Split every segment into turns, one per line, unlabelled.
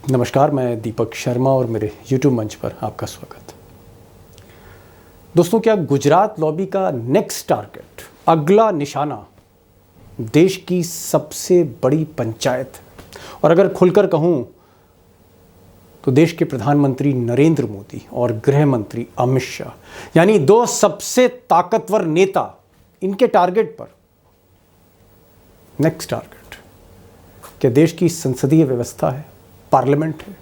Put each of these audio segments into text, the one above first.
नमस्कार, मैं दीपक शर्मा और मेरे YouTube मंच पर आपका स्वागत। दोस्तों, क्या गुजरात लॉबी का नेक्स्ट टारगेट, अगला निशाना देश की सबसे बड़ी पंचायत है? और अगर खुलकर कहूं तो देश के प्रधानमंत्री नरेंद्र मोदी और गृह मंत्री अमित शाह, यानी दो सबसे ताकतवर नेता, इनके टारगेट पर नेक्स्ट टारगेट क्या देश की संसदीय व्यवस्था है, पार्लियामेंट है,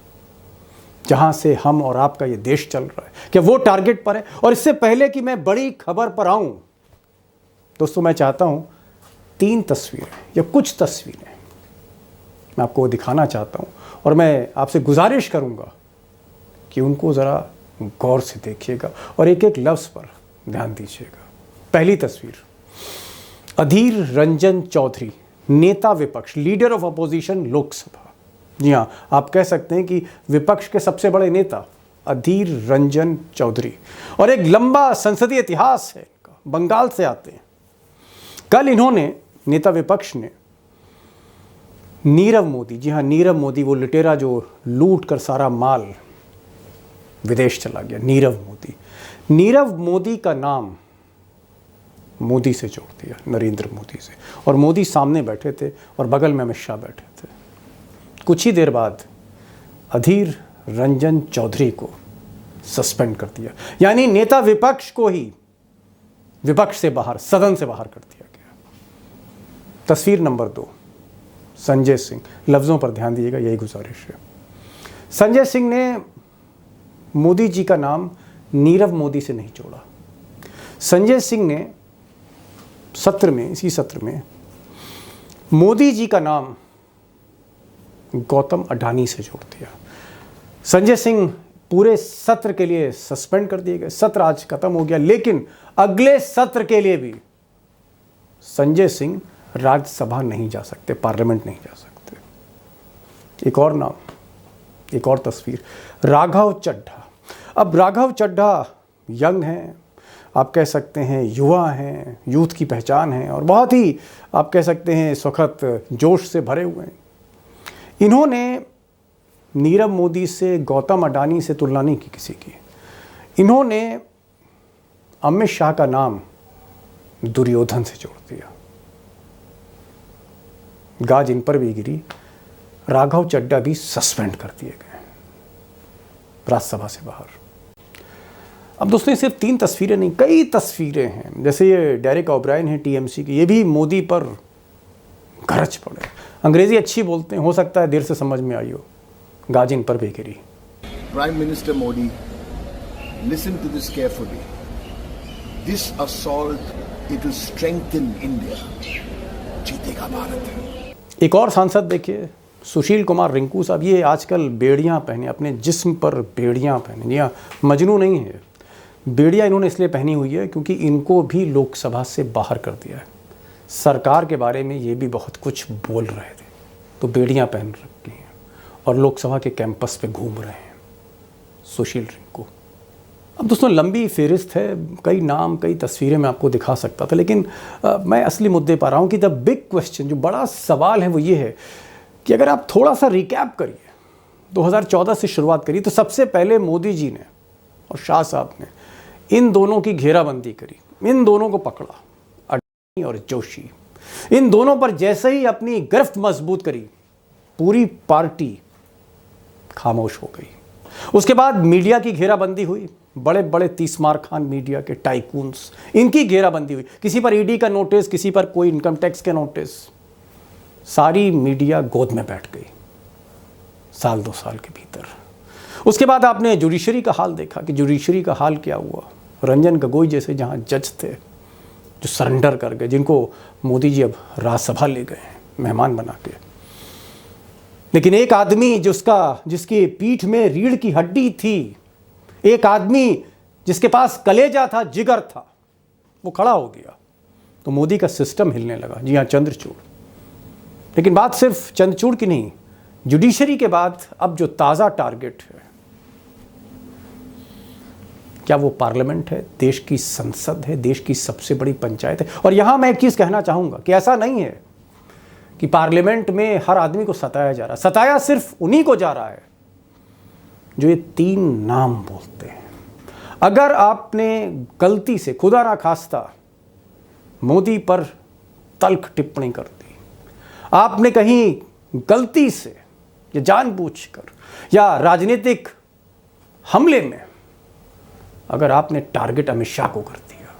जहां से हम और आपका ये देश चल रहा है? क्या वो टारगेट पर है? और इससे पहले कि मैं बड़ी खबर पर आऊं, दोस्तों, मैं चाहता हूं 3 तस्वीरें या कुछ तस्वीरें मैं आपको दिखाना चाहता हूं और मैं आपसे गुजारिश करूंगा कि उनको ज़रा गौर से देखिएगा और एक एक लफ्ज़ पर ध्यान दीजिएगा। पहली तस्वीर, अधीर रंजन चौधरी, नेता विपक्ष, लीडर ऑफ अपोजिशन लोकसभा। जी हाँ, आप कह सकते हैं कि विपक्ष के सबसे बड़े नेता अधीर रंजन चौधरी, और एक लंबा संसदीय इतिहास है इनका, बंगाल से आते हैं। कल इन्होंने, नेता विपक्ष ने, नीरव मोदी, जी हाँ नीरव मोदी, वो लुटेरा जो लूट कर सारा माल विदेश चला गया, नीरव मोदी का नाम मोदी से जोड़ दिया, नरेंद्र मोदी से। और मोदी सामने बैठे थे और बगल में अमित शाह बैठे थे। कुछ ही देर बाद अधीर रंजन चौधरी को सस्पेंड कर दिया, यानी नेता विपक्ष को ही विपक्ष से बाहर, सदन से बाहर कर दिया गया। तस्वीर नंबर 2, संजय सिंह। लफ्ज़ों पर ध्यान दीजिएगा, यही गुजारिश है। संजय सिंह ने मोदी जी का नाम नीरव मोदी से नहीं जोड़ा। संजय सिंह ने इसी सत्र में मोदी जी का नाम गौतम अडानी से जोड़ दिया। संजय सिंह पूरे सत्र के लिए सस्पेंड कर दिए गए। सत्र आज खत्म हो गया, लेकिन अगले सत्र के लिए भी संजय सिंह राज्यसभा नहीं जा सकते, पार्लियामेंट नहीं जा सकते। एक और नाम, एक और तस्वीर, राघव चड्ढा। अब राघव चड्ढा यंग हैं, आप कह सकते हैं युवा हैं, यूथ की पहचान है और बहुत ही, आप कह सकते हैं, इस वक्त जोश से भरे हुए हैं। इन्होंने नीरव मोदी से, गौतम अडानी से तुलना नहीं की किसी की। इन्होंने अमित शाह का नाम दुर्योधन से जोड़ दिया। गाज इन पर भी गिरी। राघव चड्ढा भी सस्पेंड कर दिए गए राज्यसभा से बाहर। अब दोस्तों, ये सिर्फ 3 तस्वीरें नहीं, कई तस्वीरें हैं। जैसे ये डेरेक ओब्रायन है टीएमसी की, ये भी मोदी पर गरज पड़े। अंग्रेजी अच्छी बोलते हैं, हो सकता है देर से समझ में आई हो। गाज इन पर भी गिरी।
Prime Minister Modi, listen to this carefully. This assault, it will strengthen India. जीतेगा भारत।
एक और सांसद देखिए, सुशील कुमार रिंकू साहब। ये आजकल बेड़ियां पहने, अपने जिस्म पर बेड़ियां पहने। जी हाँ, मजनू नहीं है, बेड़ियां इन्होंने इसलिए पहनी हुई है क्योंकि इनको भी लोकसभा से बाहर कर दिया है। सरकार के बारे में ये भी बहुत कुछ बोल रहे थे, तो बेड़ियां पहन रखी हैं और लोकसभा के कैंपस पे घूम रहे हैं सुशील रिंकू। अब दोस्तों, लंबी फेरिस्त है, कई नाम, कई तस्वीरें मैं आपको दिखा सकता था, लेकिन मैं असली मुद्दे पर आ रहा हूँ कि द बिग क्वेश्चन, जो बड़ा सवाल है, वो ये है कि अगर आप थोड़ा सा रिकैप करिए, 2014 से शुरुआत करिए, तो सबसे पहले मोदी जी ने और शाह साहब ने इन दोनों की घेराबंदी करी, इन दोनों को पकड़ा, अडानी और जोशी। इन दोनों पर जैसे ही अपनी गिरफ्त मजबूत करी, पूरी पार्टी खामोश हो गई। उसके बाद मीडिया की घेराबंदी हुई, बड़े बड़े तीसमार खान मीडिया के टाइकून्स, इनकी घेराबंदी हुई। किसी पर ईडी का नोटिस, किसी पर कोई इनकम टैक्स के नोटिस, सारी मीडिया गोद में बैठ गई साल 2 साल के भीतर। उसके बाद आपने जुडिशरी का हाल देखा कि जुडिशरी का हाल क्या हुआ। रंजन गोगोई जैसे जहां जज थे जो सरेंडर कर गए, जिनको मोदी जी अब राज्यसभा ले गए मेहमान बना के। लेकिन एक आदमी जिसकी पीठ में रीढ़ की हड्डी थी, एक आदमी जिसके पास कलेजा था, जिगर था, वो खड़ा हो गया, तो मोदी का सिस्टम हिलने लगा। जी हाँ, चंद्रचूड़। लेकिन बात सिर्फ चंद्रचूड़ की नहीं, जुडिशरी के बाद अब जो ताज़ा टारगेट है, क्या वो पार्लियामेंट है, देश की संसद है, देश की सबसे बड़ी पंचायत है? और यहां मैं एक चीज़ कहना चाहूँगा कि ऐसा नहीं है कि पार्लियामेंट में हर आदमी को सताया जा रहा है। सताया सिर्फ उन्हीं को जा रहा है जो ये 3 नाम बोलते हैं। अगर आपने गलती से, खुदा ना खास्ता, मोदी पर तल्ख टिप्पणी कर दी, आपने कहीं गलती से या जानबूझकर या राजनीतिक हमले में अगर आपने टारगेट अमित शाह को कर दिया,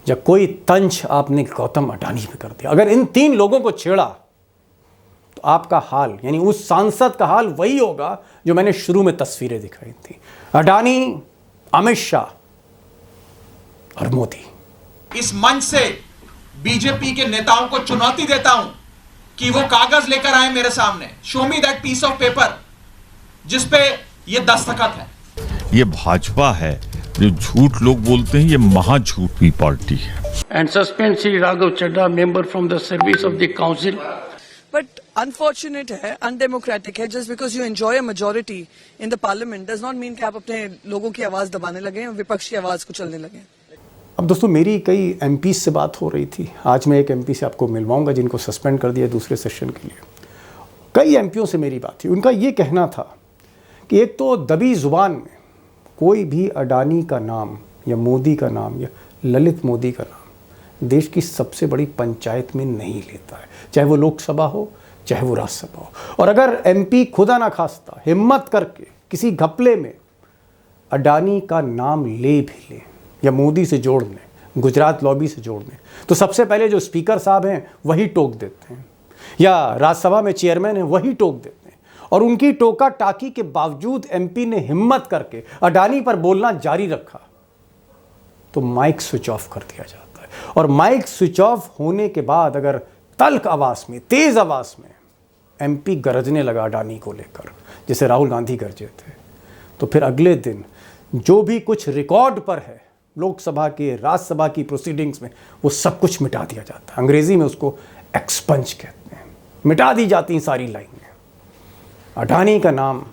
या कोई तंज आपने गौतम अडानी पे कर दिया, अगर इन 3 लोगों को छेड़ा, तो आपका हाल, यानी उस सांसद का हाल वही होगा जो मैंने शुरू में तस्वीरें दिखाई थी। अडानी, अमित शाह और मोदी।
इस मंच से बीजेपी के नेताओं को चुनौती देता हूं कि वो कागज लेकर आए मेरे सामने, show me that piece of paper जिसपे ये दस्तखत है।
ये भाजपा है जो झूठ लोग बोलते हैं, ये महा झूठी पार्टी है।
And suspend Sri Raghav Chadha, member from the service of the council.
But unfortunate है, undemocratic है। Just because you enjoy a majority in the parliament does not mean कि आप अपने लोगों की आवाज दबाने लगे और विपक्ष की आवाज को चलने लगे।
अब दोस्तों, मेरी कई एमपी से बात हो रही थी। आज मैं एक एमपी से आपको मिलवाऊंगा जिनको सस्पेंड कर दिया दूसरे सेशन के लिए। कई एमपीओं से मेरी बात थी। उनका ये कहना था कि एक तो दबी जुबान में कोई भी अडानी का नाम या मोदी का नाम या ललित मोदी का नाम देश की सबसे बड़ी पंचायत में नहीं लेता है, चाहे वो लोकसभा हो चाहे वो राज्यसभा हो। और अगर एमपी खुदा ना खास्ता हिम्मत करके किसी घपले में अडानी का नाम ले भी ले या मोदी से जोड़ लें, गुजरात लॉबी से जोड़ लें, तो सबसे पहले जो स्पीकर साहब हैं वही टोक देते हैं, या राज्यसभा में चेयरमैन हैं वही टोक देते हैं। और उनकी टोका टाकी के बावजूद एमपी ने हिम्मत करके अडानी पर बोलना जारी रखा, तो माइक स्विच ऑफ कर दिया जाता है। और माइक स्विच ऑफ होने के बाद अगर तल्ख आवाज में, तेज आवाज में एमपी गरजने लगा अडानी को लेकर, जैसे राहुल गांधी गरजे थे, तो फिर अगले दिन जो भी कुछ रिकॉर्ड पर है लोकसभा के, राज्यसभा की प्रोसीडिंग्स में, वो सब कुछ मिटा दिया जाता है। अंग्रेजी में उसको एक्सपंज कहते हैं। मिटा दी जाती हैं सारी लाइनें। अडानी का नाम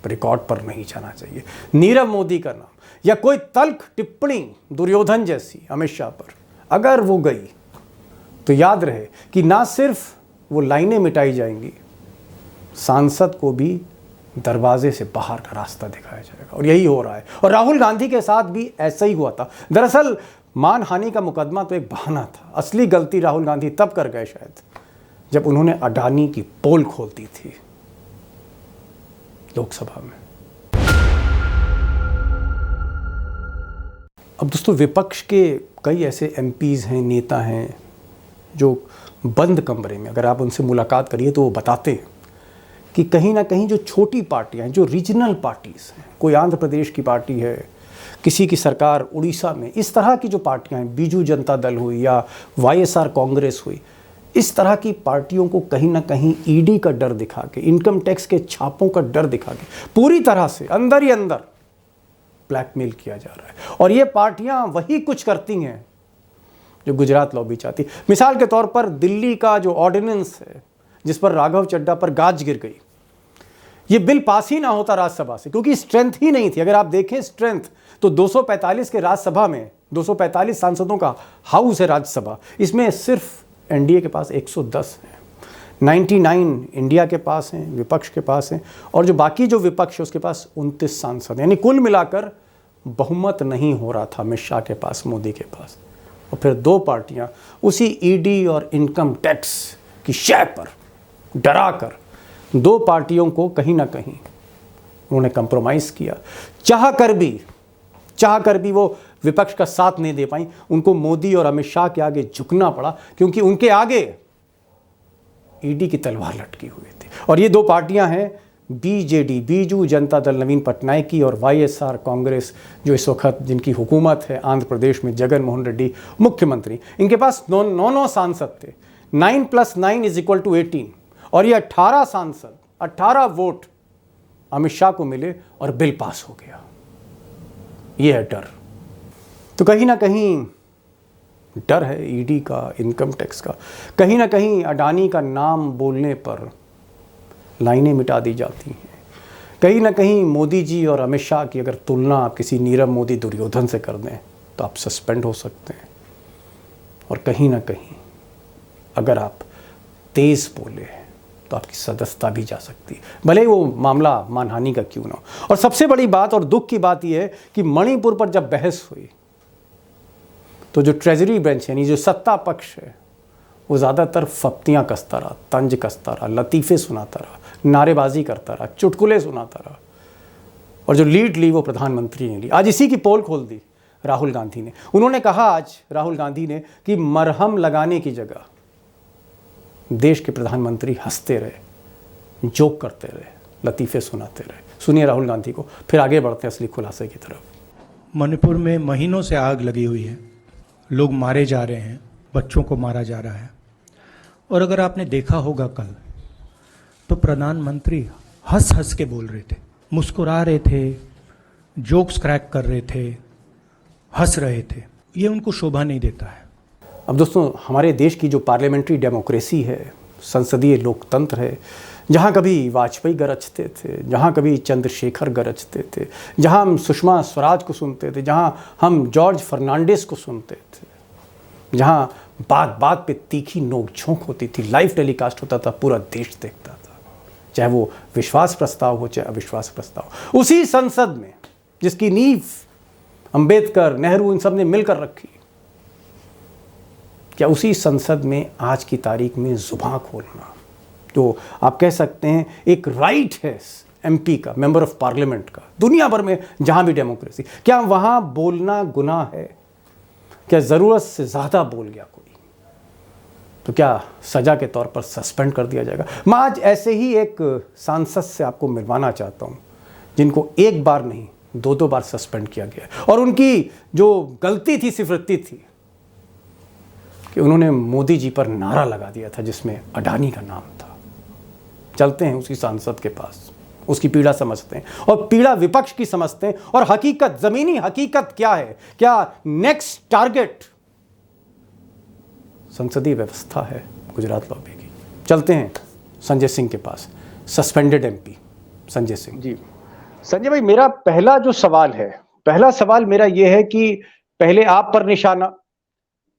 रिकॉर्ड पर नहीं जाना चाहिए। नीरव मोदी का नाम या कोई तल्ख टिप्पणी दुर्योधन जैसी अमित शाह पर अगर वो गई, तो याद रहे कि ना सिर्फ वो लाइनें मिटाई जाएंगी, सांसद को भी दरवाजे से बाहर का रास्ता दिखाया जाएगा। और यही हो रहा है। और राहुल गांधी के साथ भी ऐसा ही हुआ था। दरअसल मानहानि का मुकदमा तो एक बहाना था। असली गलती राहुल गांधी तब कर गए शायद जब उन्होंने अडानी की पोल खोल दी थी लोकसभा में। अब दोस्तों, विपक्ष के कई ऐसे एमपीज हैं, नेता हैं, जो बंद कमरे में अगर आप उनसे मुलाकात करिए तो वो बताते हैं कि कहीं ना कहीं जो छोटी पार्टियां हैं, जो रीजनल पार्टीज़ हैं, कोई आंध्र प्रदेश की पार्टी है, किसी की सरकार उड़ीसा में, इस तरह की जो पार्टियां हैं, बीजू जनता दल हुई या वाईएसआर कांग्रेस हुई, इस तरह की पार्टियों को कहीं ना कहीं ईडी का डर दिखा के, इनकम टैक्स के छापों का डर दिखा के पूरी तरह से अंदर ही अंदर ब्लैकमेल किया जा रहा है। और ये पार्टियां वही कुछ करती हैं जो गुजरात लॉबी चाहती। मिसाल के तौर पर दिल्ली का जो ऑर्डिनेंस है जिस पर राघव चड्ढा पर गाज गिर गई, ये बिल पास ही ना होता राज्यसभा से, क्योंकि स्ट्रेंथ ही नहीं थी। अगर आप देखें स्ट्रेंथ, तो 245 के राज्यसभा में 245 सांसदों का हाउस है राज्यसभा, इसमें सिर्फ एनडीए के पास 110 है, 99 इंडिया के पास हैं, विपक्ष के पास हैं, और जो बाकी जो विपक्ष है उसके पास 29 सांसद, यानी कुल मिलाकर बहुमत नहीं हो रहा था अमित शाह के पास, मोदी के पास। और फिर 2 पार्टियां उसी ईडी और इनकम टैक्स की शय पर डरा कर 2 पार्टियों को कहीं ना कहीं उन्होंने कंप्रोमाइज़ किया। चाह कर भी वो विपक्ष का साथ नहीं दे पाई। उनको मोदी और अमित शाह के आगे झुकना पड़ा, क्योंकि उनके आगे ईडी की तलवार लटकी हुई थी। और ये 2 पार्टियां हैं बीजेडी, बीजू जनता दल नवीन पटनायक की, और वाईएसआर कांग्रेस, जो इस वक्त जिनकी हुकूमत है आंध्र प्रदेश में, जगन मोहन रेड्डी मुख्यमंत्री। इनके पास 9 सांसद थे, 9 + 9 = 18, और ये 18 सांसद, 18 वोट अमित शाह को मिले और बिल पास हो गया। ये है डर। तो कहीं ना कहीं डर है ईडी का, इनकम टैक्स का। कहीं ना कहीं अडानी का नाम बोलने पर लाइनें मिटा दी जाती हैं। कहीं ना कहीं मोदी जी और अमित शाह की अगर तुलना आप किसी नीरव मोदी दुर्योधन से कर दें तो आप सस्पेंड हो सकते हैं। और कहीं ना कहीं अगर आप तेज़ बोले तो तो आपकी सदस्यता भी जा सकती है, भले ही वो मामला मानहानि का क्यों ना हो। और सबसे बड़ी बात और दुख की बात यह है कि मणिपुर पर जब बहस हुई तो जो ट्रेजरी बेंच यानी जो सत्ता पक्ष है वो ज़्यादातर फप्तियाँ कसता रहा, तंज कसता रहा, लतीफ़े सुनाता रहा, नारेबाजी करता रहा, चुटकुले सुनाता रहा, और जो लीड ली वो प्रधानमंत्री ने ली। आज इसी की पोल खोल दी राहुल गांधी ने। उन्होंने कहा आज राहुल गांधी ने कि मरहम लगाने की जगह देश के प्रधानमंत्री हंसते रहे, जोक करते रहे, लतीफ़े सुनाते रहे। सुनिए राहुल गांधी को, फिर आगे बढ़ते हैं असली खुलासे की तरफ।
मणिपुर में महीनों से आग लगी हुई है, लोग मारे जा रहे हैं, बच्चों को मारा जा रहा है। और अगर आपने देखा होगा कल, तो प्रधानमंत्री हंस हंस के बोल रहे थे, मुस्कुरा रहे थे, जोक्स क्रैक कर रहे थे, हंस रहे थे। ये उनको शोभा नहीं देता है।
अब दोस्तों, हमारे देश की जो पार्लियामेंट्री डेमोक्रेसी है, संसदीय लोकतंत्र है, जहाँ कभी वाजपेयी गरजते थे, जहाँ कभी चंद्रशेखर गरजते थे, जहाँ हम सुषमा स्वराज को सुनते थे, जहाँ हम जॉर्ज फर्नांडिस को सुनते थे, जहाँ बात बात पे तीखी नोक-झोंक होती थी, लाइव टेलीकास्ट होता था, पूरा देश देखता था, चाहे वो विश्वास प्रस्ताव हो चाहे अविश्वास प्रस्ताव। उसी संसद में जिसकी नींव अंबेडकर, नेहरू इन सब ने मिलकर रखी, क्या उसी संसद में आज की तारीख में जुबान खोलना, तो आप कह सकते हैं एक राइट है एमपी का, मेंबर ऑफ पार्लियामेंट का, दुनिया भर में जहां भी डेमोक्रेसी, क्या वहां बोलना गुनाह है? क्या ज़रूरत से ज़्यादा बोल गया कोई तो क्या सज़ा के तौर पर सस्पेंड कर दिया जाएगा? मैं आज ऐसे ही एक सांसद से आपको मिलवाना चाहता हूं जिनको एक बार नहीं 2-2 बार सस्पेंड किया गया, और उनकी जो गलती थी सिर्फ इतनी थी कि उन्होंने मोदी जी पर नारा लगा दिया था जिसमें अडानी का नाम था। चलते हैं उसी सांसद के पास, उसकी पीड़ा समझते हैं, और पीड़ा विपक्ष की समझते हैं, और हकीकत, जमीनी हकीकत क्या है, क्या नेक्स्ट टारगेट संसदीय व्यवस्था है गुजरात लॉबी की। चलते हैं संजय सिंह के पास, सस्पेंडेड एमपी संजय सिंह जी। संजय भाई, मेरा पहला सवाल मेरा यह है कि पहले आप पर निशाना,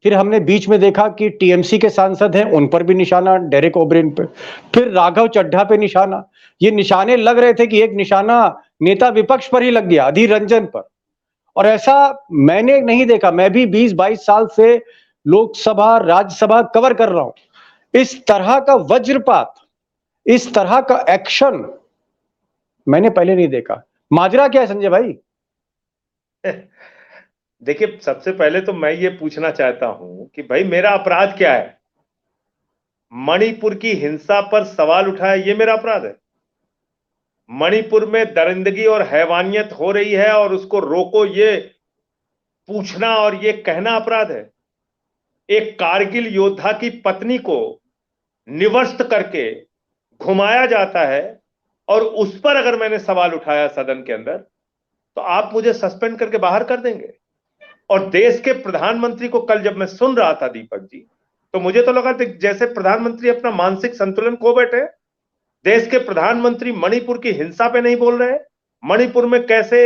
फिर हमने बीच में देखा कि टीएमसी के सांसद हैं उन पर भी निशाना, डेरेक ओब्रेन पे, फिर राघव चड्ढा पे निशाना। ये निशाने लग रहे थे कि एक निशाना नेता विपक्ष पर ही लग गया, अधीर रंजन पर, और ऐसा मैंने नहीं देखा। मैं भी 20-22 साल से लोकसभा राज्यसभा कवर कर रहा हूं। इस तरह का वज्रपात, इस तरह का एक्शन मैंने पहले नहीं देखा। माजरा क्या है संजय भाई?
देखिए, सबसे पहले तो मैं ये पूछना चाहता हूं कि भाई मेरा अपराध क्या है? मणिपुर की हिंसा पर सवाल उठाया, ये मेरा अपराध है? मणिपुर में दरिंदगी और हैवानियत हो रही है और उसको रोको, ये पूछना और ये कहना अपराध है? एक कारगिल योद्धा की पत्नी को निवस्त करके घुमाया जाता है, और उस पर अगर मैंने सवाल उठाया सदन के अंदर तो आप मुझे सस्पेंड करके बाहर कर देंगे। और देश के प्रधानमंत्री को कल जब मैं सुन रहा था दीपक जी, तो मुझे तो लगा जैसे प्रधानमंत्री अपना मानसिक संतुलन खो बैठे। देश के प्रधानमंत्री मणिपुर की हिंसा पे नहीं बोल रहे, मणिपुर में कैसे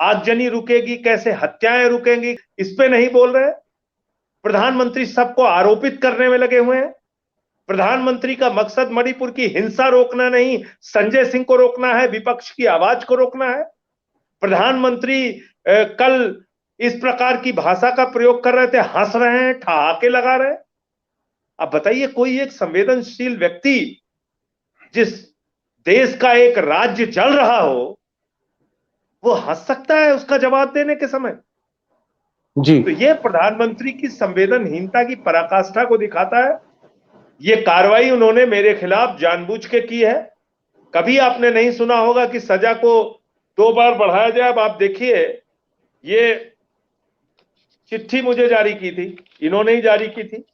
आगजनी रुकेगी, कैसे हत्याएं रुकेंगी, इस पे नहीं बोल रहे। प्रधानमंत्री सबको आरोपित करने में लगे हुए हैं। प्रधानमंत्री का मकसद मणिपुर की हिंसा रोकना नहीं, संजय सिंह को रोकना है, विपक्ष की आवाज को रोकना है। प्रधानमंत्री कल इस प्रकार की भाषा का प्रयोग कर रहे थे, हंस रहे हैं, ठहाके लगा रहे हैं। अब बताइए, कोई एक संवेदनशील व्यक्ति जिस देश का एक राज्य जल रहा हो, वो हंस सकता है उसका जवाब देने के समय?
जी,
तो ये प्रधानमंत्री की संवेदनहीनता की पराकाष्ठा को दिखाता है। ये कार्रवाई उन्होंने मेरे खिलाफ जानबूझ के की है। कभी आपने नहीं सुना होगा कि सजा को 2 बार बढ़ाया जाए। अब आप देखिए, ये चिट्ठी मुझे जारी की थी, इन्होंने ही जारी की थी।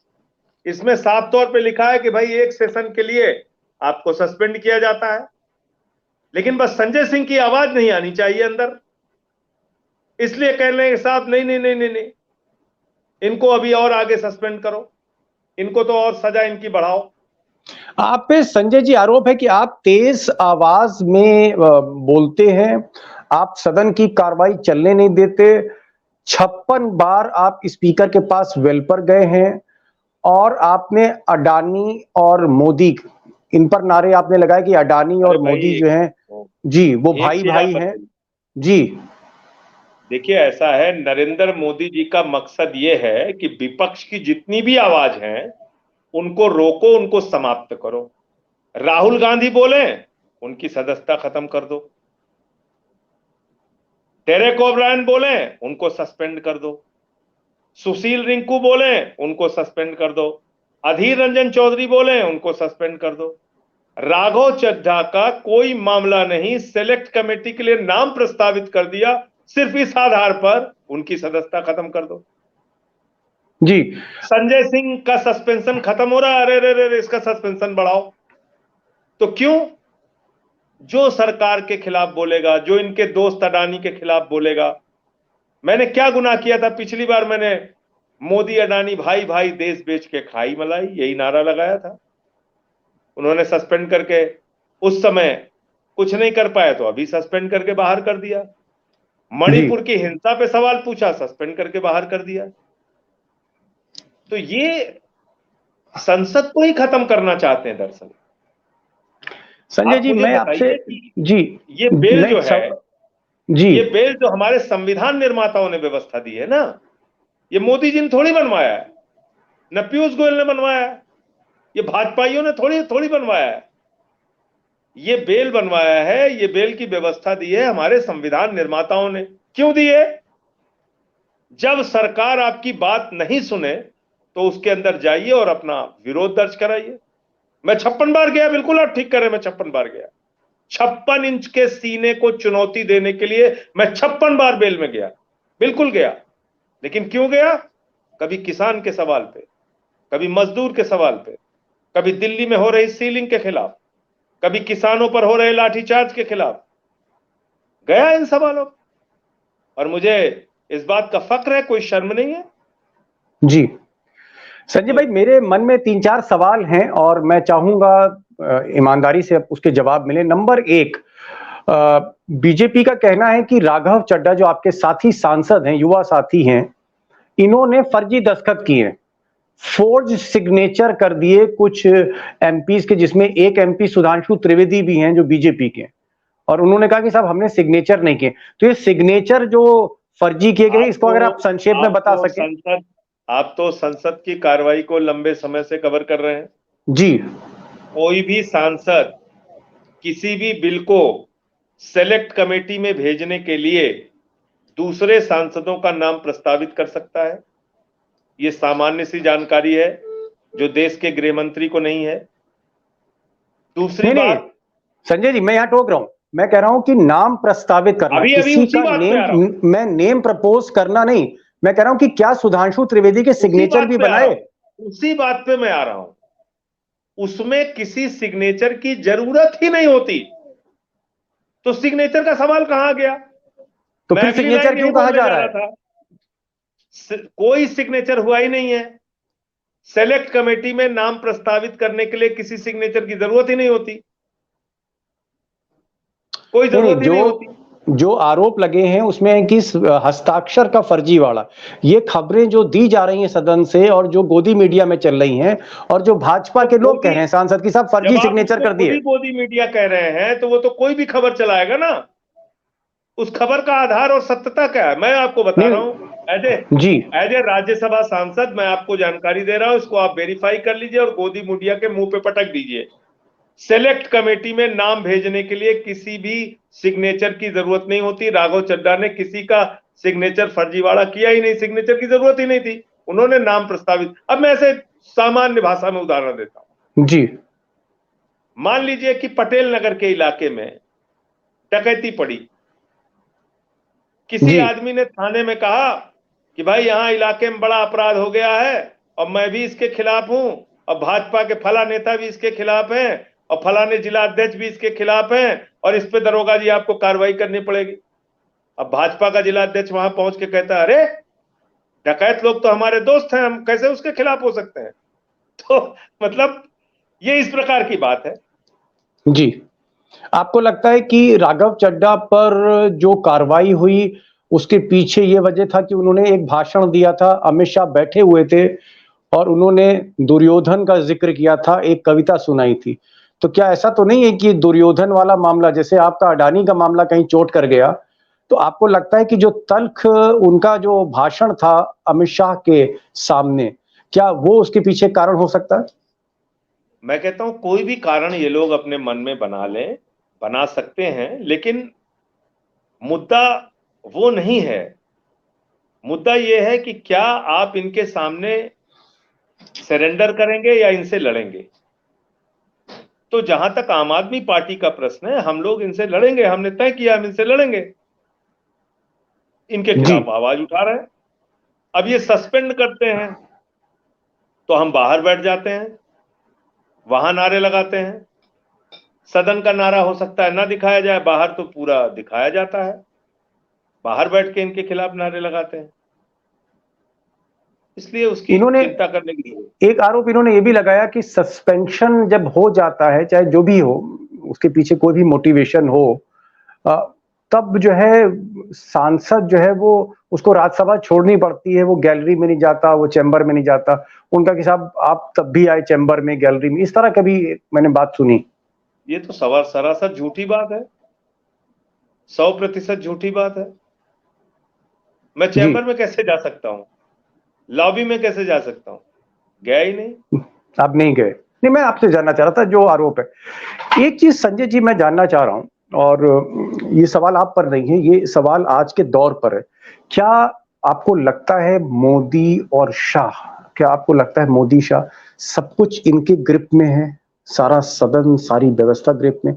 इसमें साफ तौर पे लिखा है कि भाई एक सेशन के लिए आपको सस्पेंड किया जाता है, लेकिन बस संजय सिंह की आवाज नहीं आनी चाहिए अंदर, इसलिए कह रहे हैं साहब नहीं नहीं नहीं नहीं नहीं, इनको अभी और आगे सस्पेंड करो, इनको तो और सजा इनकी बढ़ाओ।
आप पे संजय जी आरोप है कि आप तेज आवाज में बोलते हैं, आप सदन की कार्रवाई चलने नहीं देते। 56 बार आप स्पीकर के पास वेल पर गए हैं, और आपने अडानी और मोदी इन पर नारे आपने लगाए कि अडानी और मोदी जो हैं जी वो भाई भाई हैं जी।
देखिए ऐसा है, नरेंद्र मोदी जी का मकसद ये है कि विपक्ष की जितनी भी आवाज हैं उनको रोको, उनको समाप्त करो। राहुल गांधी बोले उनकी सदस्यता खत्म कर दो, डेरेक ओब्रायन बोले उनको सस्पेंड कर दो, सुशील रिंकू बोले उनको सस्पेंड कर दो, अधीर रंजन चौधरी बोले उनको सस्पेंड कर दो। राघव चड्ढा का कोई मामला नहीं, सेलेक्ट कमेटी के लिए नाम प्रस्तावित कर दिया, सिर्फ इस आधार पर उनकी सदस्यता खत्म कर दो
जी।
संजय सिंह का सस्पेंशन खत्म हो रहा है, अरे अरे अरे इसका सस्पेंशन बढ़ाओ। तो क्यों? जो सरकार के खिलाफ बोलेगा, जो इनके दोस्त अडानी के खिलाफ बोलेगा। मैंने क्या गुनाह किया था? पिछली बार मैंने मोदी अडानी भाई भाई देश बेच के खाई मलाई, यही नारा लगाया था। उन्होंने सस्पेंड करके उस समय कुछ नहीं कर पाए तो अभी सस्पेंड करके बाहर कर दिया। मणिपुर की हिंसा पे सवाल पूछा, सस्पेंड करके बाहर कर दिया। तो ये संसद को ही खत्म करना चाहते हैं दरअसल।
संजय जी मैं आपसे जी
ये बिल जो है
जी,
ये बिल जो हमारे संविधान निर्माताओं ने व्यवस्था दी है ना, ये मोदी जी ने थोड़ी बनवाया है, न पीयूष गोयल ने बनवाया है, ये भाजपाइयों ने थोड़ी बनवाया है। ये बिल बनवाया है, ये बिल की व्यवस्था दी है हमारे संविधान निर्माताओं ने। क्यों दी है? जब सरकार आपकी बात नहीं सुने तो उसके अंदर जाइए और अपना विरोध दर्ज कराइए। मैं 56 बार गया, बिल्कुल आप ठीक कर रहे हैं, मैं 56 बार गया। 56 इंच के सीने को चुनौती देने के लिए मैं 56 बार बेल में गया, बिल्कुल गया। लेकिन क्यों गया? कभी किसान के सवाल पे, कभी मजदूर के सवाल पे, कभी दिल्ली में हो रही सीलिंग के खिलाफ, कभी किसानों पर हो रहे लाठीचार्ज के खिलाफ गया इन सवालों। और मुझे इस बात का फक्र है, कोई शर्म नहीं है।
जी संजय भाई, मेरे मन में 3-4 सवाल हैं और मैं चाहूंगा ईमानदारी से उसके जवाब मिले। नंबर 1, बीजेपी का कहना है कि राघव चड्ढा जो आपके साथी सांसद हैं, युवा साथी हैं, इन्होंने फर्जी दस्तखत किए, फोर्ज सिग्नेचर कर दिए कुछ एमपीज के, जिसमें एक एमपी सुधांशु त्रिवेदी भी हैं जो बीजेपी के, और उन्होंने कहा कि साहब हमने सिग्नेचर नहीं किए। तो ये सिग्नेचर जो फर्जी किए गए, इसको अगर आप संक्षेप में बता सकें।
आप तो संसद की कार्रवाई को लंबे समय से कवर कर रहे हैं
जी।
कोई भी सांसद किसी भी बिल को सेलेक्ट कमेटी में भेजने के लिए दूसरे सांसदों का नाम प्रस्तावित कर सकता है। ये सामान्य सी जानकारी है जो देश के गृह मंत्री को नहीं है। दूसरी बात,
संजय जी मैं यहां टोक रहा हूं, मैं कह रहा हूं कि नाम प्रस्तावित करना, किसी का नेम, मैं नेम प्रपोज करना नहीं, मैं कह रहा हूं कि क्या सुधांशु त्रिवेदी के सिग्नेचर भी बनाए।
उसी बात पे मैं आ रहा हूं। उसमें किसी सिग्नेचर की जरूरत ही नहीं होती, तो सिग्नेचर का सवाल कहां गया?
तो फिर सिग्नेचर क्यों कहा जा रहा है?
कोई सिग्नेचर हुआ ही नहीं है। सेलेक्ट कमेटी में नाम प्रस्तावित करने के लिए किसी सिग्नेचर की जरूरत ही नहीं होती, कोई जरूरत ही नहीं होती।
जो आरोप लगे हैं उसमें कि हस्ताक्षर का फर्जीवाड़ा, ये खबरें जो दी जा रही हैं सदन से और जो गोदी मीडिया में चल रही हैं, और जो भाजपा के लोग कह रहे हैं सांसद की साहब फर्जी सिग्नेचर कर दिए,
गोदी मीडिया कह रहे हैं तो वो तो कोई भी खबर चलाएगा ना। उस खबर का आधार और सत्यता क्या है? मैं आपको बता रहा हूं, एज ए राज्यसभा सांसद मैं आपको जानकारी दे रहा हूं, इसको आप वेरीफाई कर लीजिए और गोदी मीडिया के मुंह पे पटक दीजिए। सेलेक्ट कमेटी में नाम भेजने के लिए किसी भी सिग्नेचर की जरूरत नहीं होती। राघव चड्ढा ने किसी का सिग्नेचर फर्जीवाड़ा किया ही नहीं, सिग्नेचर की जरूरत ही नहीं थी, उन्होंने नाम प्रस्तावित। अब मैं ऐसे सामान्य भाषा में उदाहरण देता हूं
जी।
मान लीजिए कि पटेल नगर के इलाके में डकैती पड़ी, किसी आदमी ने थाने में कहा कि भाई यहां इलाके में बड़ा अपराध हो गया है और मैं भी इसके खिलाफ हूं, और भाजपा के फला नेता भी इसके खिलाफ हैं, और फलाने जिला अध्यक्ष भी इसके खिलाफ हैं, और इस पे दरोगा जी आपको कार्रवाई करनी पड़ेगी। अब भाजपा का जिला अध्यक्ष वहां पहुंच के कहता है, अरे डकैत लोग तो हमारे दोस्त हैं, हम कैसे उसके खिलाफ हो सकते हैं? तो मतलब ये इस प्रकार की बात है।
जी, आपको लगता है कि राघव चड्ढा पर जो कार्रवाई हुई उसके पीछे ये वजह था कि उन्होंने एक भाषण दिया था, अमित शाह बैठे हुए थे और उन्होंने दुर्योधन का जिक्र किया था, एक कविता सुनाई थी, तो क्या ऐसा तो नहीं है कि दुर्योधन वाला मामला, जैसे आपका अडानी का मामला कहीं चोट कर गया, तो आपको लगता है कि जो तल्ख उनका जो भाषण था अमित शाह के सामने, क्या वो उसके पीछे कारण हो सकता है?
मैं कहता हूं कोई भी कारण ये लोग अपने मन में बना लें, बना सकते हैं, लेकिन मुद्दा वो नहीं है। मुद्दा ये है कि क्या आप इनके सामने सरेंडर करेंगे या इनसे लड़ेंगे। तो जहां तक आम आदमी पार्टी का प्रश्न है, हम लोग इनसे लड़ेंगे, हमने तय किया हम इनसे लड़ेंगे, इनके खिलाफ आवाज उठा रहे हैं। अब ये सस्पेंड करते हैं तो हम बाहर बैठ जाते हैं, वहां नारे लगाते हैं। सदन का नारा हो सकता है ना दिखाया जाए, बाहर तो पूरा दिखाया जाता है, बाहर बैठ के इनके खिलाफ नारे लगाते हैं। इसलिए उसकी चिंता करने की जरूरत है।
एक आरोप इन्होंने ये भी लगाया कि सस्पेंशन जब हो जाता है, चाहे जो भी हो, उसके पीछे कोई भी मोटिवेशन हो, तब जो है सांसद जो है वो उसको राज्यसभा छोड़नी पड़ती है, वो गैलरी में नहीं जाता, वो चैम्बर में नहीं जाता। उनका कि साहब आप तब भी आए चैम्बर में, गैलरी में, इस तरह कभी मैंने बात सुनी।
ये तो सरासर झूठी बात है, 100% झूठी बात है। मैं चैम्बर में कैसे जा सकता हूं, लॉबी में कैसे जा सकता हूं, गया ही नहीं।
आप नहीं गए? नहीं, मैं आपसे जानना चाह रहा था जो आरोप है। एक चीज संजय जी मैं जानना चाह रहा हूं, और ये सवाल आप पर नहीं है, ये सवाल आज के दौर पर है। क्या आपको लगता है मोदी और शाह, क्या आपको लगता है मोदी शाह सब कुछ इनके ग्रिप में है, सारा सदन सारी व्यवस्था ग्रिप में,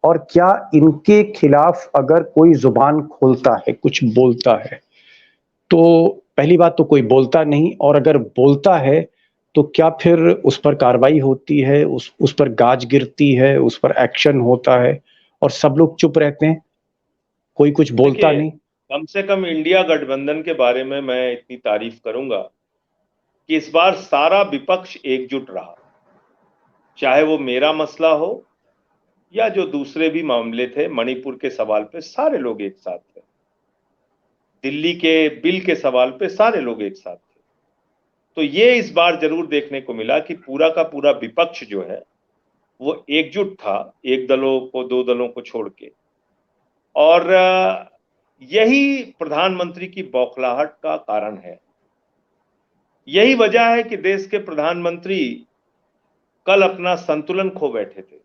और क्या इनके खिलाफ अगर कोई जुबान खोलता है, कुछ बोलता है, तो पहली बात तो कोई बोलता नहीं, और अगर बोलता है तो क्या फिर उस पर कार्रवाई होती है, उस पर गाज गिरती है, उस पर एक्शन होता है, और सब लोग चुप रहते हैं, कोई कुछ बोलता नहीं?
कम से कम इंडिया गठबंधन के बारे में मैं इतनी तारीफ करूंगा कि इस बार सारा विपक्ष एकजुट रहा, चाहे वो मेरा मसला हो या जो दूसरे भी मामले थे। मणिपुर के सवाल पे सारे लोग एक साथ थे, दिल्ली के बिल के सवाल पे सारे लोग एक साथ थे। तो ये इस बार जरूर देखने को मिला कि पूरा का पूरा विपक्ष जो है वो एकजुट था, एक दलों को, दो दलों को छोड़ के। और यही प्रधानमंत्री की बौखलाहट का कारण है। यही वजह है कि देश के प्रधानमंत्री कल अपना संतुलन खो बैठे थे।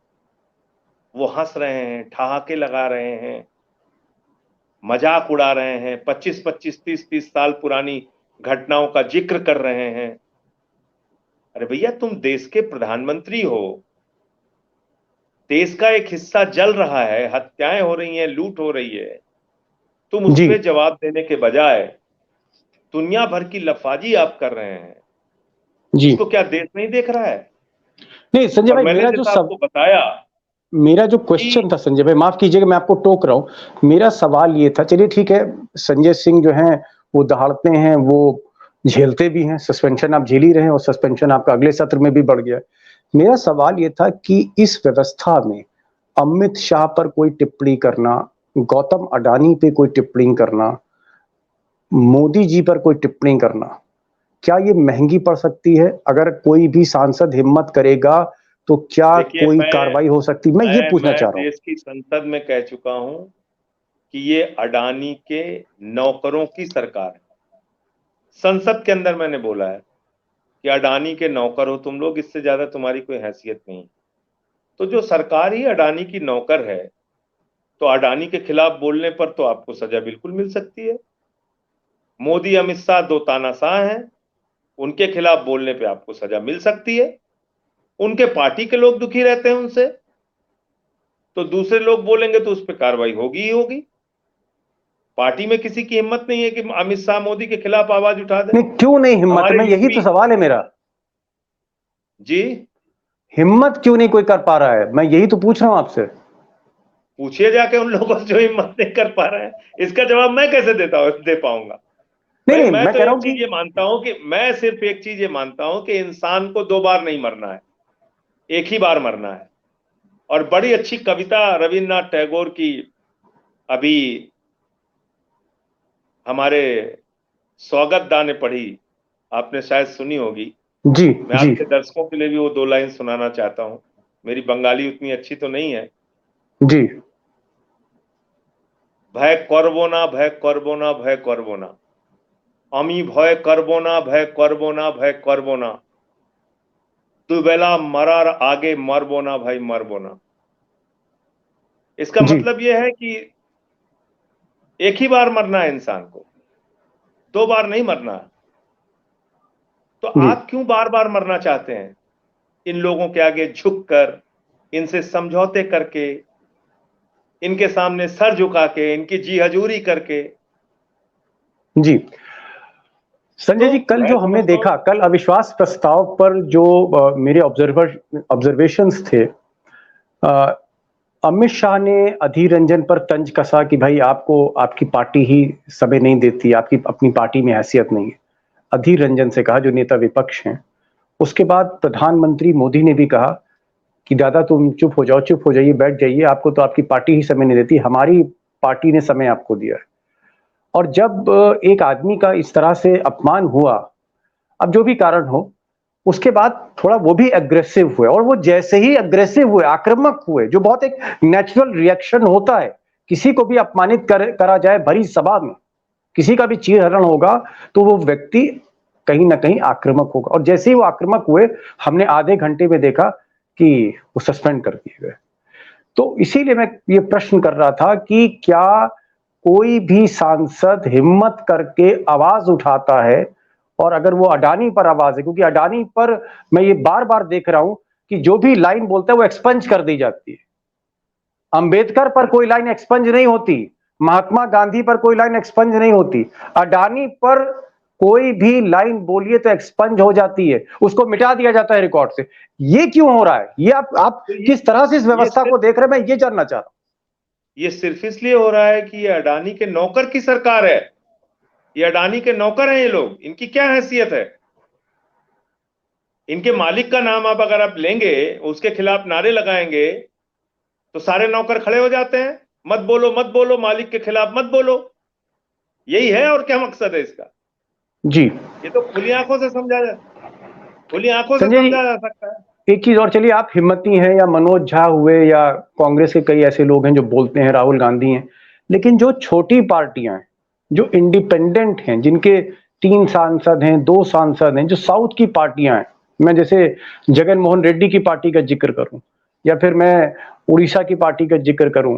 वो हंस रहे हैं, ठहाके लगा रहे हैं, मजाक उड़ा रहे हैं, 25-25, 30-30 साल पुरानी घटनाओं का जिक्र कर रहे हैं। अरे भैया, तुम देश के प्रधानमंत्री हो, देश का एक हिस्सा जल रहा है, हत्याएं हो रही हैं, लूट हो रही है, तुम उस पे जवाब देने के बजाय दुनिया भर की लफाजी आप कर रहे हैं। इसको क्या देश नहीं देख रहा है?
नहीं संजय भाई,
मैंने जो आपको बताया,
मेरा जो क्वेश्चन था संजय भाई, माफ कीजिएगा मैं आपको टोक रहा हूं, मेरा सवाल ये था, चलिए ठीक है, संजय सिंह जो हैं वो दहाड़ते हैं, वो झेलते भी हैं, सस्पेंशन आप झेल ही रहे हैं, और सस्पेंशन आपका अगले सत्र में भी बढ़ गया। मेरा सवाल ये था कि इस व्यवस्था में अमित शाह पर कोई टिप्पणी करना, गौतम अडानी पे कोई टिप्पणी करना, मोदी जी पर कोई टिप्पणी करना, क्या ये महंगी पड़ सकती है? अगर कोई भी सांसद हिम्मत करेगा तो क्या कोई कार्रवाई हो सकती? मैं ये पूछना चाह रहा हूं।
देश की संसद में कह चुका हूं कि ये अडानी के नौकरों की सरकार है। संसद के अंदर मैंने बोला है कि अडानी के नौकर हो तुम लोग, इससे ज्यादा तुम्हारी कोई हैसियत नहीं। तो जो सरकार ही अडानी की नौकर है, तो अडानी के खिलाफ बोलने पर तो आपको सजा बिल्कुल मिल सकती है। मोदी अमित शाह दो तानाशाह हैं, उनके खिलाफ बोलने पे आपको सजा मिल सकती है। उनके पार्टी के लोग दुखी रहते हैं उनसे, तो दूसरे लोग बोलेंगे तो उस पर कार्रवाई होगी ही होगी। पार्टी में किसी की हिम्मत नहीं है कि अमित शाह मोदी के खिलाफ आवाज उठा दे।
नहीं, क्यों नहीं हिम्मत? मैं यही तो सवाल है मेरा
जी,
हिम्मत क्यों नहीं कोई कर पा रहा है? मैं यही तो पूछ रहा हूं आपसे।
पूछिए जाके उन लोगों से जो हिम्मत नहीं कर पा रहे हैं। इसका जवाब मैं कैसे दे पाऊंगा?
नहीं,
मैं तो
कह रहा
एक चीज ये मानता हूं कि मैं सिर्फ एक चीज ये मानता हूं कि इंसान को 2 बार नहीं मरना है, एक ही बार मरना है। और बड़ी अच्छी कविता रविन्द्रनाथ टैगोर की अभी हमारे स्वागत दा ने पढ़ी, आपने शायद सुनी होगी।
जी,
मैं आपके दर्शकों के लिए भी वो 2 लाइन सुनाना चाहता हूं। मेरी बंगाली उतनी अच्छी तो नहीं है।
जी
भय करबो ना, भय करबो ना, भय करबो ना, আমি ভয় করব না, ভয় করব না, ভয় করব না, দুবেলা मरार आगे मरबो ना भाई, मरबो ना। इसका
जी
मतलब यह है कि एक ही बार मरना है इंसान को, 2 बार नहीं मरना है। तो
जी
आप क्यों बार बार मरना चाहते हैं? इन लोगों के आगे झुककर, इनसे समझौते करके, इनके सामने सर झुका के, इनकी जी हजूरी करके।
जी संजय
तो
जी, कल
मैं
जो हमने
समझता हूं,
देखा, कल अविश्वास प्रस्ताव पर जो मेरे ऑब्जर्वेशंस थे, अ, अमित शाह ने अधीर रंजन पर तंज कसा कि भाई आपको आपकी पार्टी ही समय नहीं देती, आपकी अपनी पार्टी में हैसियत नहीं है। अधीर रंजन से कहा, जो नेता विपक्ष हैं। उसके बाद प्रधानमंत्री मोदी ने भी कहा कि दादा तुम चुप हो जाओ, चुप हो जाइए, बैठ जाइए, आपको तो आपकी पार्टी ही समय नहीं देती, हमारी पार्टी ने समय आपको दिया है। और जब एक आदमी का इस तरह से अपमान हुआ, अब जो भी कारण हो, उसके बाद थोड़ा वो भी अग्रेसिव हुए, और वो जैसे ही अग्रेसिव हुए, आक्रामक हुए, जो बहुत एक नेचुरल रिएक्शन होता है, किसी को भी अपमानित करा जाए भरी सभा में, किसी का भी चीरहरण होगा, तो वो व्यक्ति कहीं ना कहीं आक्रामक होगा। और जैसे ही वो आक्रामक हुए, हमने आधे घंटे में देखा कि वो सस्पेंड कर दिए गए। तो इसीलिए मैं ये प्रश्न कर रहा था कि क्या कोई भी सांसद हिम्मत करके आवाज उठाता है, और अगर वो अडानी पर आवाज है, क्योंकि अडानी पर मैं ये बार बार देख रहा हूं कि जो भी लाइन बोलता है वो एक्सपंज कर दी जाती है। अंबेडकर पर कोई लाइन एक्सपंज नहीं होती, महात्मा गांधी पर कोई लाइन एक्सपंज नहीं होती, अडानी पर कोई भी लाइन बोलिए तो एक्सपंज हो जाती है, उसको मिटा दिया जाता है रिकॉर्ड से। ये क्यों हो रहा है? ये आप किस तरह से इस व्यवस्था को देख रहे हैं, मैं ये जानना चाह रहा हूं।
ये सिर्फ इसलिए हो रहा है कि ये अडानी के नौकर की सरकार है। ये अडानी के नौकर हैं ये लोग, इनकी क्या हैसियत है? इनके मालिक का नाम आप अगर आप लेंगे, उसके खिलाफ नारे लगाएंगे, तो सारे नौकर खड़े हो जाते हैं, मत बोलो मत बोलो, मालिक के खिलाफ मत बोलो। यही है, और क्या मकसद है इसका?
जी
ये तो खुली आंखों से खुली आंखों से
संजय जी,
समझा जा सकता है।
एक चीज और, चलिए आप हिम्मती हैं या मनोज झा हुए या कांग्रेस के कई ऐसे लोग हैं जो बोलते हैं, राहुल गांधी हैं, लेकिन जो छोटी पार्टियां हैं, जो इंडिपेंडेंट हैं, जिनके 3 सांसद हैं, 2 सांसद हैं, जो साउथ की पार्टियां हैं, मैं जैसे जगन मोहन रेड्डी की पार्टी का जिक्र करूं, या फिर मैं उड़ीसा की पार्टी का जिक्र करूं,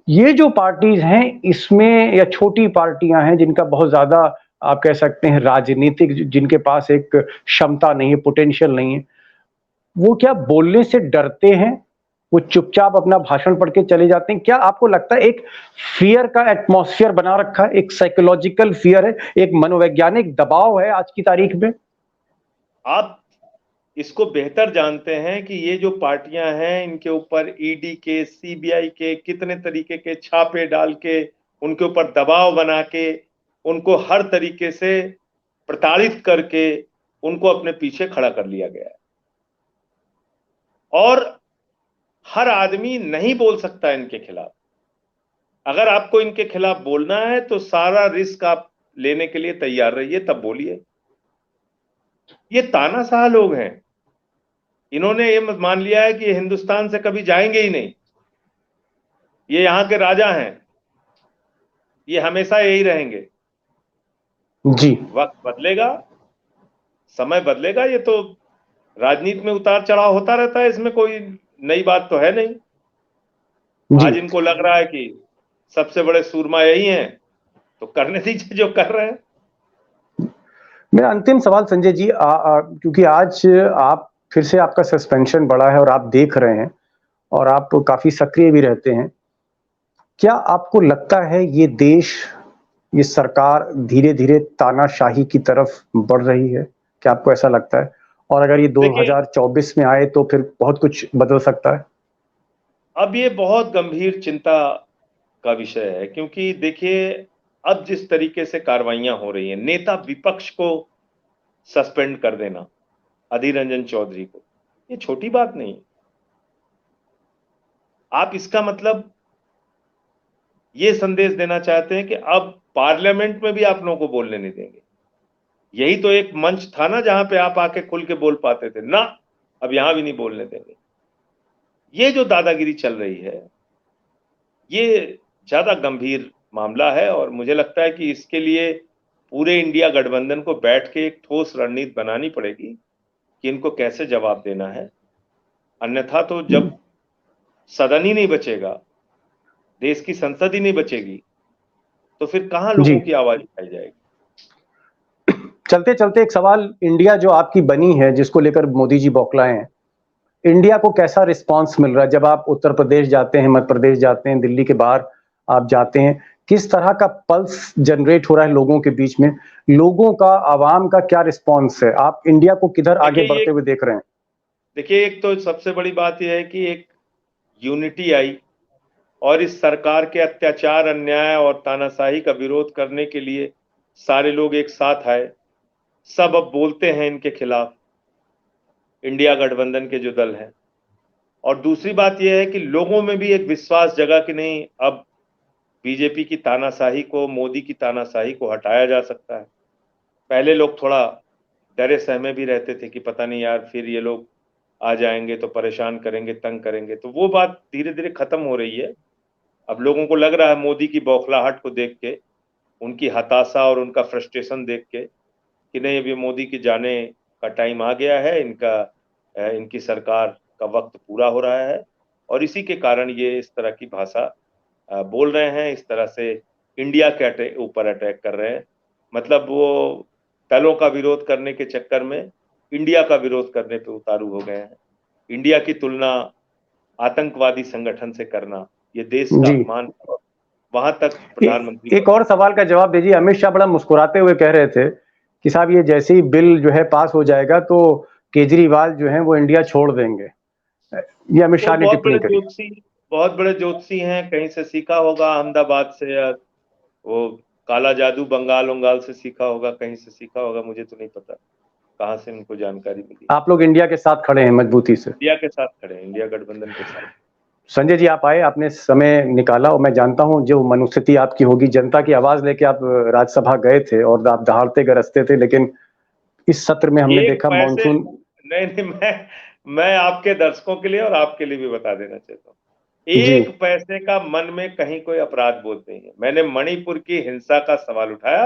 ये जो पार्टीज हैं इसमें, या छोटी पार्टियां हैं जिनका बहुत ज्यादा आप कह सकते हैं राजनीतिक, जिनके पास एक क्षमता नहीं है, पोटेंशियल नहीं है, वो क्या बोलने से डरते हैं? वो चुपचाप अपना भाषण पढ़ के चले जाते हैं? क्या आपको लगता है एक फियर का एटमॉस्फेयर बना रखा है, एक साइकोलॉजिकल फियर है, एक मनोवैज्ञानिक दबाव है आज की तारीख में?
आप इसको बेहतर जानते हैं कि ये जो पार्टियां हैं, इनके ऊपर ईडी के, सीबीआई के कितने तरीके के छापे डाल के, उनके ऊपर दबाव बना के, उनको हर तरीके से प्रताड़ित करके उनको अपने पीछे खड़ा कर लिया गया है। और हर आदमी नहीं बोल सकता इनके खिलाफ। अगर आपको इनके खिलाफ बोलना है तो सारा रिस्क आप लेने के लिए तैयार रहिए, तब बोलिए। ये तानाशाह लोग हैं, इन्होंने ये मान लिया है कि ये हिंदुस्तान से कभी जाएंगे ही नहीं, ये यहां के राजा हैं, ये हमेशा यही रहेंगे।
जी
वक्त बदलेगा, समय बदलेगा, ये तो राजनीति में उतार चढ़ाव होता रहता है, इसमें कोई नई बात तो है नहीं। आज इनको लग रहा है कि सबसे बड़े सूरमा यही हैं, तो करने दीजिए जो कर रहे हैं।
मेरा अंतिम सवाल संजय जी, क्योंकि आज आप फिर से, आपका सस्पेंशन बढ़ा है और आप देख रहे हैं और आप काफी सक्रिय भी रहते हैं, क्या आपको लगता है ये देश, ये सरकार धीरे धीरे तानाशाही की तरफ बढ़ रही है? क्या आपको ऐसा लगता है? और अगर ये 2024 में आए तो फिर बहुत कुछ बदल सकता है?
अब ये बहुत गंभीर चिंता का विषय है, क्योंकि देखिए अब जिस तरीके से कार्रवाइयां हो रही हैं, नेता विपक्ष को सस्पेंड कर देना, अधीर रंजन चौधरी को, ये छोटी बात नहीं। आप इसका मतलब ये संदेश देना चाहते हैं कि अब पार्लियामेंट में भी आप लोगों को बोलने नहीं देंगे। यही तो एक मंच था ना जहां पे आप आके खुल के बोल पाते थे ना, अब यहां भी नहीं बोलने देंगे। ये जो दादागिरी चल रही है ये ज्यादा गंभीर मामला है और मुझे लगता है कि इसके लिए पूरे इंडिया गठबंधन को बैठ के एक ठोस रणनीति बनानी पड़ेगी कि इनको कैसे जवाब देना है। अन्यथा तो जब सदन ही नहीं बचेगा, देश की संसद ही नहीं बचेगी, तो फिर कहां लोगों की आवाज उठाई जाएगी।
चलते चलते एक सवाल, इंडिया जो आपकी बनी है जिसको लेकर मोदी जी बौखलाए हैं, इंडिया को कैसा रिस्पांस मिल रहा है? जब आप उत्तर प्रदेश जाते हैं, मध्य प्रदेश जाते हैं, दिल्ली के बाहर आप जाते हैं, किस तरह का पल्स जनरेट हो रहा है लोगों के बीच में? लोगों का, आवाम का क्या रिस्पांस है? आप इंडिया को किधर आगे बढ़ते हुए देख रहे हैं?
देखिए, एक तो सबसे बड़ी बात यह है कि एक यूनिटी आई और इस सरकार के अत्याचार, अन्याय और तानाशाही का विरोध करने के लिए सारे लोग एक साथ आए। सब अब बोलते हैं इनके खिलाफ, इंडिया गठबंधन के जो दल हैं। और दूसरी बात यह है कि लोगों में भी एक विश्वास जगा कि नहीं, अब बीजेपी की तानाशाही को, मोदी की तानाशाही को हटाया जा सकता है। पहले लोग थोड़ा डरे सहमे भी रहते थे कि पता नहीं यार फिर ये लोग आ जाएंगे तो परेशान करेंगे, तंग करेंगे, तो वो बात धीरे धीरे खत्म हो रही है। अब लोगों को लग रहा है मोदी की बौखलाहट को देख के, उनकी हताशा और उनका फ्रस्ट्रेशन देख के कि नहीं, अभी मोदी के जाने का टाइम आ गया है, इनकी सरकार का वक्त पूरा हो रहा है और इसी के कारण ये इस तरह की भाषा बोल रहे हैं, इस तरह से इंडिया के ऊपर अटैक कर रहे हैं। मतलब वो दलों का विरोध करने के चक्कर में इंडिया का विरोध करने पे उतारू हो गए हैं। इंडिया की तुलना आतंकवादी संगठन से करना, ये देश का अपमान, वहां तक प्रधानमंत्री।
एक और सवाल का जवाब दीजिए। अमित शाह बड़ा मुस्कुराते हुए कह रहे थे कि साहब ये जैसे ही बिल जो है पास हो जाएगा तो केजरीवाल जो है वो इंडिया छोड़ देंगे। ये अमित शाह ने टिप्पणी करी।
बहुत बड़े ज्योतिषी हैं, कहीं से सीखा होगा, अहमदाबाद से, या वो काला जादू बंगाल से सीखा होगा, कहीं से सीखा होगा, मुझे तो नहीं पता कहां से उनको जानकारी मिली।
आप लोग इंडिया के साथ खड़े हैं मजबूती से?
इंडिया के साथ खड़े हैं, इंडिया गठबंधन के साथ।
संजय जी, आप आए, आपने समय निकाला और मैं जानता हूं जो मनोस्थिति आपकी होगी, जनता की आवाज लेके आप राज्यसभा गए थे और आप दहाड़ते गरजते थे, लेकिन इस सत्र में हमने देखा मानसून।
नहीं, मैं आपके दर्शकों के लिए और आपके लिए भी बता देना चाहता हूँ, एक पैसे का मन में कहीं कोई अपराध बोध नहीं है। मैंने मणिपुर की हिंसा का सवाल उठाया,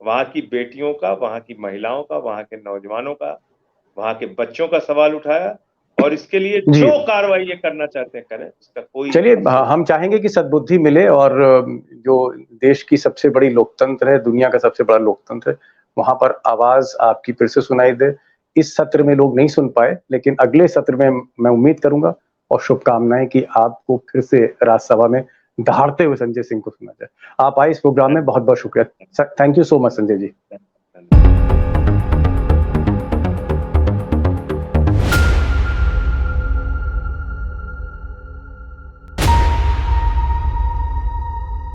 वहां की बेटियों का, वहां की महिलाओं का, वहां के नौजवानों का, वहां के बच्चों का सवाल उठाया और इसके लिए जो कार्रवाई ये करना चाहते हैं करें, इसका कोई।
चलिए, हम चाहेंगे कि सद्बुद्धि मिले और जो देश की सबसे बड़ी लोकतंत्र है, दुनिया का सबसे बड़ा लोकतंत्र है, वहां पर आवाज आपकी फिर से सुनाई दे। इस सत्र में लोग नहीं सुन पाए, लेकिन अगले सत्र में मैं उम्मीद करूंगा और शुभकामनाएं कि आपको फिर से राज्यसभा में दहाड़ते हुए संजय सिंह को सुना जाए। आप आए इस प्रोग्राम में, बहुत बहुत शुक्रिया। Thank you so much Sanjay ji.